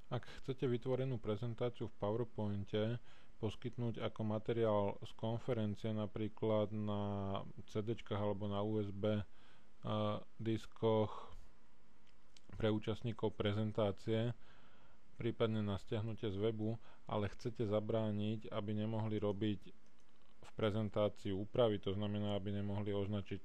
Ak chcete vytvorenú prezentáciu v PowerPointe poskytnúť ako materiál z konferencie napríklad na CD-čkách alebo na USB diskoch pre účastníkov prezentácie, prípadne na stiahnutie z webu, ale chcete zabrániť, aby nemohli robiť v prezentácii úpravy, to znamená, aby nemohli označiť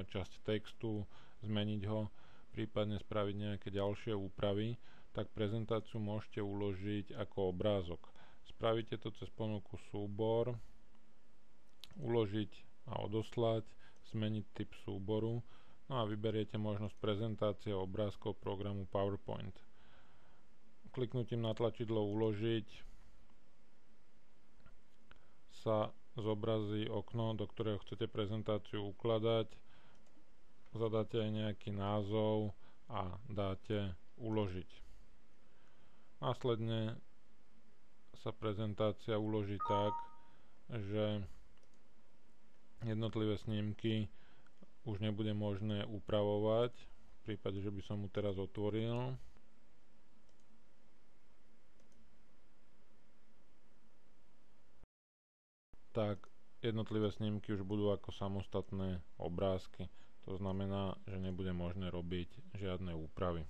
časť textu, zmeniť ho, prípadne spraviť nejaké ďalšie úpravy, tak prezentáciu môžete uložiť ako obrázok. Spravíte to cez ponuku súbor, uložiť a odoslať, zmeniť typ súboru, no a vyberiete možnosť prezentácie obrázkov programu PowerPoint. Kliknutím na tlačidlo uložiť sa zobrazí okno, do ktorého chcete prezentáciu ukladať, zadáte aj nejaký názov a dáte uložiť. Následne sa prezentácia uloží tak, že jednotlivé snímky už nebude možné upravovať, v prípade, že by som mu teraz otvoril. Tak jednotlivé snímky už budú ako samostatné obrázky. To znamená, že nebude možné robiť žiadne úpravy.